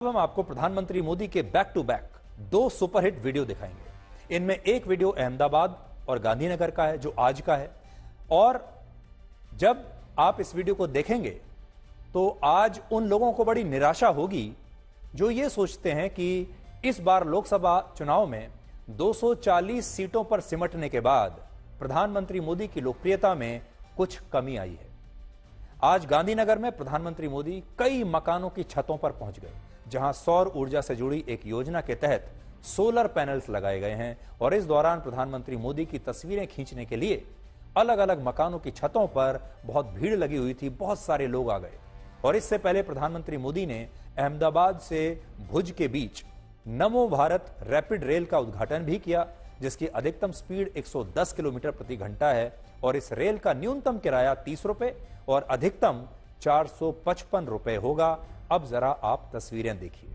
अब हम आपको प्रधानमंत्री मोदी के बैक टू बैक दो सुपरहिट वीडियो दिखाएंगे। इनमें एक वीडियो अहमदाबाद और गांधीनगर का है जो आज का है, और जब आप इस वीडियो को देखेंगे तो आज उन लोगों को बड़ी निराशा होगी जो ये सोचते हैं कि इस बार लोकसभा चुनाव में 240 सीटों पर सिमटने के बाद प्रधानमंत्री मोदी की लोकप्रियता में कुछ कमी आई है। आज गांधीनगर में प्रधानमंत्री मोदी कई मकानों की छतों पर पहुंच गए, जहां सौर ऊर्जा से जुड़ी एक योजना के तहत सोलर पैनल्स लगाए गए हैं, और इस दौरान प्रधानमंत्री मोदी की तस्वीरें खींचने के लिए अलग अलग मकानों की छतों पर बहुत भीड़ लगी हुई थी, बहुत सारे लोग आ गए। और इससे पहले प्रधानमंत्री मोदी ने अहमदाबाद से भुज के बीच नमो भारत रैपिड रेल का उद्घाटन भी किया, जिसकी अधिकतम स्पीड 110 किलोमीटर प्रति घंटा है, और इस रेल का न्यूनतम किराया 30 रुपए और अधिकतम 455 रुपए होगा। अब जरा आप तस्वीरें देखिए।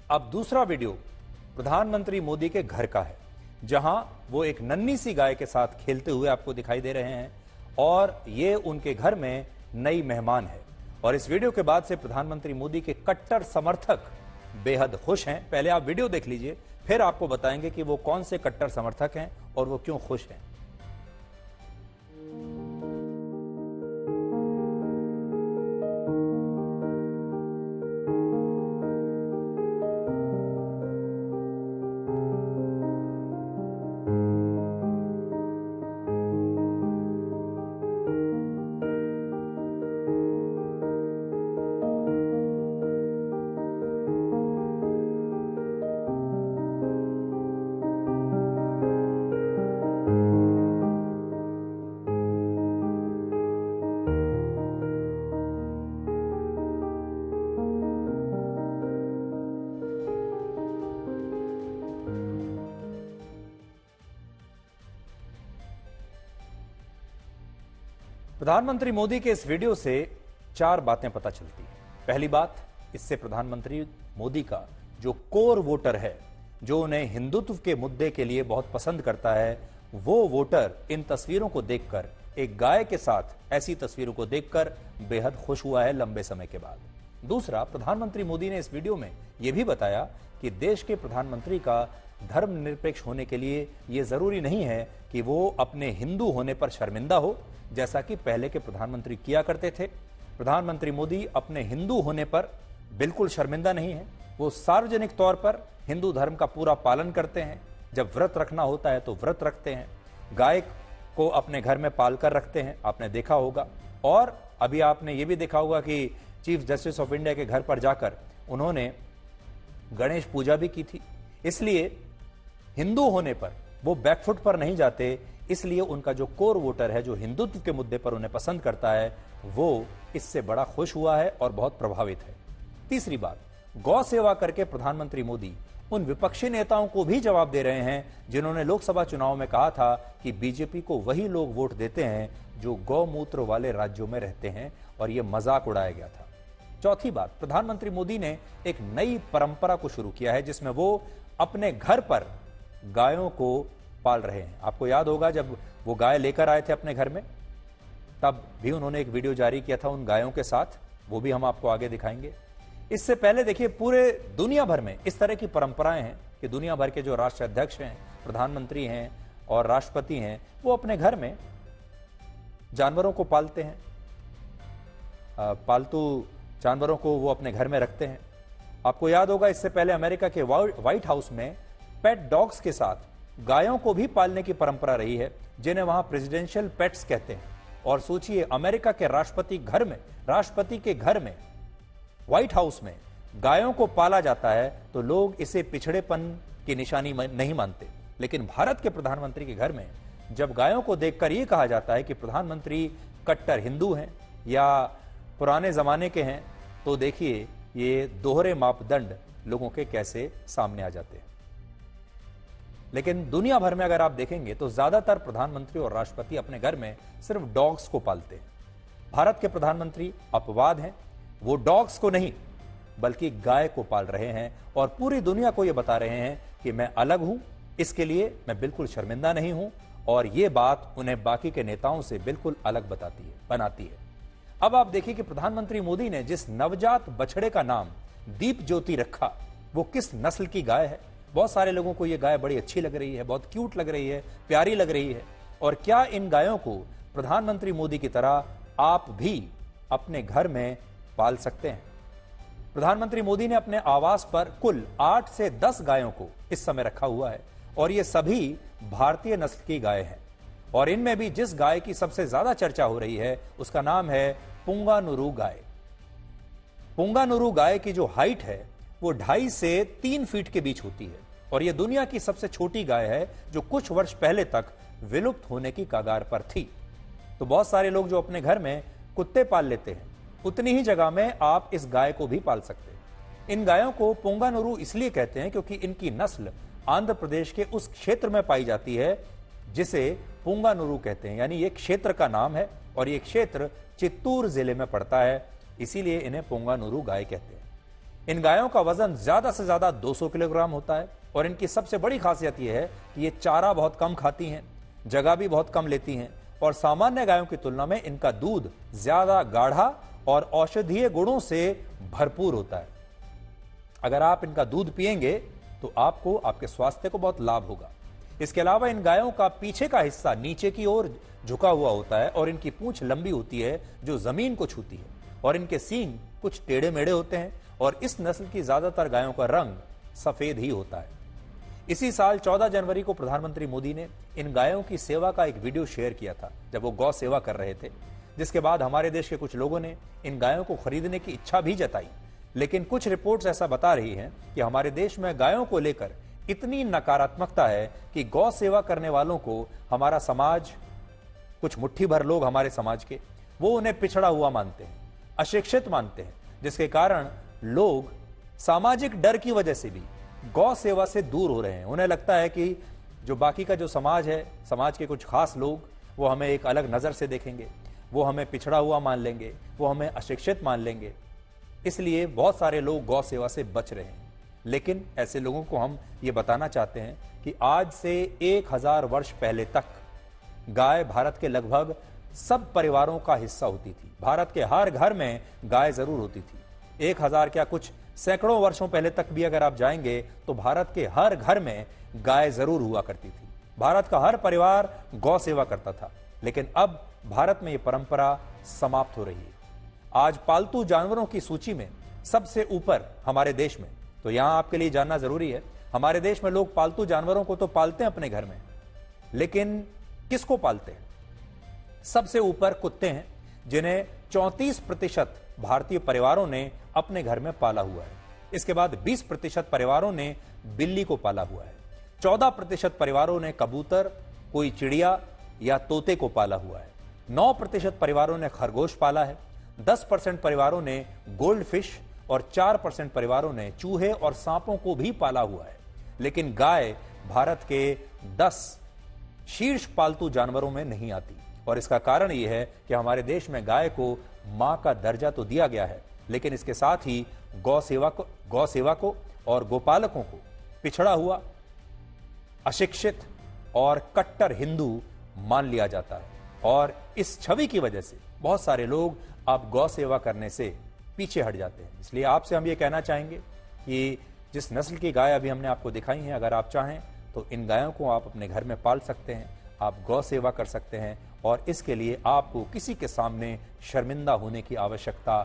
अब दूसरा वीडियो प्रधानमंत्री मोदी के घर का है, जहां वो एक नन्ही सी गाय के साथ खेलते हुए आपको दिखाई दे रहे हैं, और ये उनके घर में नई मेहमान है। और इस वीडियो के बाद से प्रधानमंत्री मोदी के कट्टर समर्थक बेहद खुश हैं। पहले आप वीडियो देख लीजिए, फिर आपको बताएंगे कि वो कौन से कट्टर समर्थक हैं और वो क्यों खुश हैं। प्रधानमंत्री मोदी के इस वीडियो से चार बातें पता चलती हैं। पहली बात, इससे प्रधानमंत्री मोदी का जो कोर वोटर है, जो उन्हें हिंदुत्व के मुद्दे के लिए बहुत पसंद करता है, वो वोटर इन तस्वीरों को देखकर, एक गाय के साथ ऐसी तस्वीरों को देखकर बेहद खुश हुआ है लंबे समय के बाद। दूसरा, प्रधानमंत्री मोदी ने इस वीडियो में यह भी बताया कि देश के प्रधानमंत्री का धर्मनिरपेक्ष होने के लिए यह जरूरी नहीं है कि वो अपने हिंदू होने पर शर्मिंदा हो, जैसा कि पहले के प्रधानमंत्री किया करते थे। प्रधानमंत्री मोदी अपने हिंदू होने पर बिल्कुल शर्मिंदा नहीं है। वो सार्वजनिक तौर पर हिंदू धर्म का पूरा पालन करते हैं। जब व्रत रखना होता है तो व्रत रखते हैं, गाय को अपने घर में पालकर रखते हैं, आपने देखा होगा। और अभी आपने ये भी देखा होगा कि चीफ जस्टिस ऑफ इंडिया के घर पर जाकर उन्होंने गणेश पूजा भी की थी। इसलिए हिंदू होने पर वो बैकफुट पर नहीं जाते, इसलिए उनका जो कोर वोटर है, जो हिंदुत्व के मुद्दे पर उन्हें पसंद करता है, वो इससे बड़ा खुश हुआ है और बहुत प्रभावित है। तीसरी बात, गौ सेवा करके प्रधानमंत्री मोदी उन विपक्षी नेताओं को भी जवाब दे रहे हैं जिन्होंने लोकसभा चुनाव में कहा था कि बीजेपी को वही लोग वोट देते हैं जो गौमूत्र वाले राज्यों में रहते हैं, और यह मजाक उड़ाया गया था। चौथी बात, प्रधानमंत्री मोदी ने एक नई परंपरा को शुरू किया है जिसमें वो अपने घर पर गायों को पाल रहे हैं। आपको याद होगा जब वो गाय लेकर आए थे अपने घर में, तब भी उन्होंने एक वीडियो जारी किया था उन गायों के साथ, वो भी हम आपको आगे दिखाएंगे। इससे पहले देखिए, पूरे दुनिया भर में इस तरह की परंपराएं हैं कि दुनिया भर के जो राष्ट्राध्यक्ष हैं, प्रधानमंत्री हैं और राष्ट्रपति हैं, वो अपने घर में जानवरों को पालते हैं, पालतू जानवरों को वो अपने घर में रखते हैं। आपको याद होगा इससे पहले अमेरिका के व्हाइट हाउस में पेट डॉग्स के साथ गायों को भी पालने की परंपरा रही है, जिन्हें वहां प्रेसिडेंशियल पेट्स कहते हैं। और सोचिए, अमेरिका के राष्ट्रपति के घर में व्हाइट हाउस में गायों को पाला जाता है तो लोग इसे पिछड़ेपन की निशानी नहीं मानते। लेकिन भारत के प्रधानमंत्री के घर में जब गायों को देखकर यह कहा जाता है कि प्रधानमंत्री कट्टर हिंदू हैं या पुराने जमाने के हैं, तो देखिए ये दोहरे मापदंड लोगों के कैसे सामने आ जाते हैं। लेकिन दुनिया भर में अगर आप देखेंगे तो ज्यादातर प्रधानमंत्री और राष्ट्रपति अपने घर में सिर्फ डॉग्स को पालते हैं। भारत के प्रधानमंत्री अपवाद हैं, वो डॉग्स को नहीं बल्कि गाय को पाल रहे हैं और पूरी दुनिया को यह बता रहे हैं कि मैं अलग हूं, इसके लिए मैं बिल्कुल शर्मिंदा नहीं हूं, और यह बात उन्हें बाकी के नेताओं से बिल्कुल अलग बनाती है। अब आप देखिए कि प्रधानमंत्री मोदी ने जिस नवजात बछड़े का नाम दीप ज्योति रखा, वो किस नस्ल की गाय है। बहुत सारे लोगों को यह गाय बड़ी अच्छी लग रही है, बहुत क्यूट लग रही है, प्यारी लग रही है। और क्या इन गायों को प्रधानमंत्री मोदी की तरह आप भी अपने घर में पाल सकते हैं? प्रधानमंत्री मोदी ने अपने आवास पर कुल 8 से 10 गायों को इस समय रखा हुआ है और ये सभी भारतीय नस्ल की गाय हैं। और इनमें भी जिस गाय की सबसे ज्यादा चर्चा हो रही है उसका नाम है पुंगानुरू गाय। पुंगानुरू गाय की जो हाइट है वो 2.5 से 3 फीट के बीच होती है और यह दुनिया की सबसे छोटी गाय है जो कुछ वर्ष पहले तक विलुप्त होने की कगार पर थी। तो बहुत सारे लोग जो अपने घर में कुत्ते पाल लेते हैं, उतनी ही जगह में आप इस गाय को भी पाल सकते हैं। इन गायों को पुंगानुरू इसलिए कहते हैं क्योंकि इनकी नस्ल आंध्र प्रदेश के उस क्षेत्र में पाई जाती है जिसे पुंगानुरू कहते हैं, यानी ये क्षेत्र का नाम है और ये क्षेत्र चित्तूर जिले में पड़ता है, इसीलिए इन्हें पुंगानुरू गाय कहते हैं। इन गायों का वजन ज्यादा से ज्यादा 200 किलोग्राम होता है और इनकी सबसे बड़ी खासियत यह है कि ये चारा बहुत कम खाती हैं, जगह भी बहुत कम लेती हैं और सामान्य गायों की तुलना में इनका दूध ज्यादा गाढ़ा और औषधीय गुणों से भरपूर होता है। अगर आप इनका दूध पिएंगे तो आपको आपके स्वास्थ्य को बहुत लाभ होगा। इसके अलावा इन गायों का पीछे का हिस्सा नीचे की ओर झुका हुआ होता है और इनकी पूंछ लंबी होती है जो जमीन को छूती है और इनके सींग कुछ टेढ़े मेढ़े होते हैं और इस नस्ल की ज्यादातर गायों का रंग सफेद ही होता है। इसी साल 14 जनवरी को प्रधानमंत्री मोदी ने इन गायों की सेवा का एक वीडियो शेयर किया था जब वो गौ सेवा कर रहे थे, जिसके बाद हमारे देश के कुछ लोगों ने इन गायों को खरीदने की इच्छा भी जताई। लेकिन कुछ रिपोर्ट्स ऐसा बता रही हैं कि हमारे देश में गायों को लेकर इतनी नकारात्मकता है कि गौ सेवा करने वालों को हमारा समाज, कुछ मुट्ठी भर लोग हमारे समाज के, वो उन्हें पिछड़ा हुआ मानते हैं, अशिक्षित मानते हैं, जिसके कारण लोग सामाजिक डर की वजह से भी गौ सेवा से दूर हो रहे हैं। उन्हें लगता है कि जो बाकी का जो समाज है, समाज के कुछ खास लोग, वो हमें एक अलग नजर से देखेंगे, वो हमें पिछड़ा हुआ मान लेंगे, वो हमें अशिक्षित मान लेंगे। इसलिए बहुत सारे लोग गौ सेवा से बच रहे हैं। लेकिन ऐसे लोगों को हम ये बताना चाहते हैं कि आज से 1000 वर्ष पहले तक गाय भारत के लगभग सब परिवारों का हिस्सा होती थी। भारत के हर घर में गाय जरूर होती थी। 1000 क्या कुछ सैकड़ों वर्षों पहले तक भी अगर आप जाएंगे तो भारत के हर घर में गाय जरूर हुआ करती थी। भारत का हर परिवार गौ सेवा करता था। लेकिन अब भारत में यह परंपरा समाप्त हो रही है। आज पालतू जानवरों की सूची में सबसे ऊपर हमारे देश में, तो यहां आपके लिए जानना जरूरी है, हमारे देश में लोग पालतू जानवरों को तो पालते हैं अपने घर में, लेकिन किसको पालते हैं? सबसे ऊपर कुत्ते हैं, जिन्हें 34% भारतीय परिवारों ने अपने घर में पाला हुआ है। इसके बाद 20% परिवारों ने बिल्ली को पाला हुआ है। 14% परिवारों ने कबूतर, कोई चिड़िया या तोते को पाला हुआ है। 9% परिवारों ने खरगोश पाला है। 10% परिवारों ने गोल्ड फिश और 4% परिवारों ने चूहे और सांपों को भी पाला हुआ है। लेकिन गाय भारत के 10 शीर्ष पालतू जानवरों में नहीं आती। और इसका कारण यह है कि हमारे देश में गाय को मां का दर्जा तो दिया गया है, लेकिन इसके साथ ही गौ सेवा को और गोपालकों को पिछड़ा हुआ, अशिक्षित और कट्टर हिंदू मान लिया जाता है। और इस छवि की वजह से बहुत सारे लोग अब गौ सेवा करने से पीछे हट जाते हैं। इसलिए आपसे हम ये कहना चाहेंगे कि जिस नस्ल की गाय अभी हमने आपको दिखाई है, अगर आप चाहें तो इन गायों को आप अपने घर में पाल सकते हैं, आप गौ सेवा कर सकते हैं और इसके लिए आपको किसी के सामने शर्मिंदा होने की आवश्यकता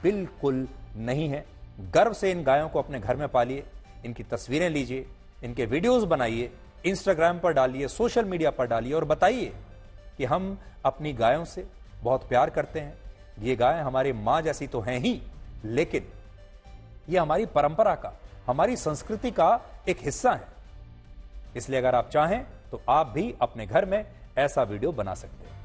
बिल्कुल नहीं है। गर्व से इन गायों को अपने घर में पालिए, इनकी तस्वीरें लीजिए, इनके वीडियोस बनाइए, इंस्टाग्राम पर डालिए, सोशल मीडिया पर डालिए और बताइए कि हम अपनी गायों से बहुत प्यार करते हैं। ये गाय हमारी मां जैसी तो हैं ही, लेकिन ये हमारी परंपरा का, हमारी संस्कृति का एक हिस्सा है। इसलिए अगर आप चाहें तो आप भी अपने घर में ऐसा वीडियो बना सकते हैं।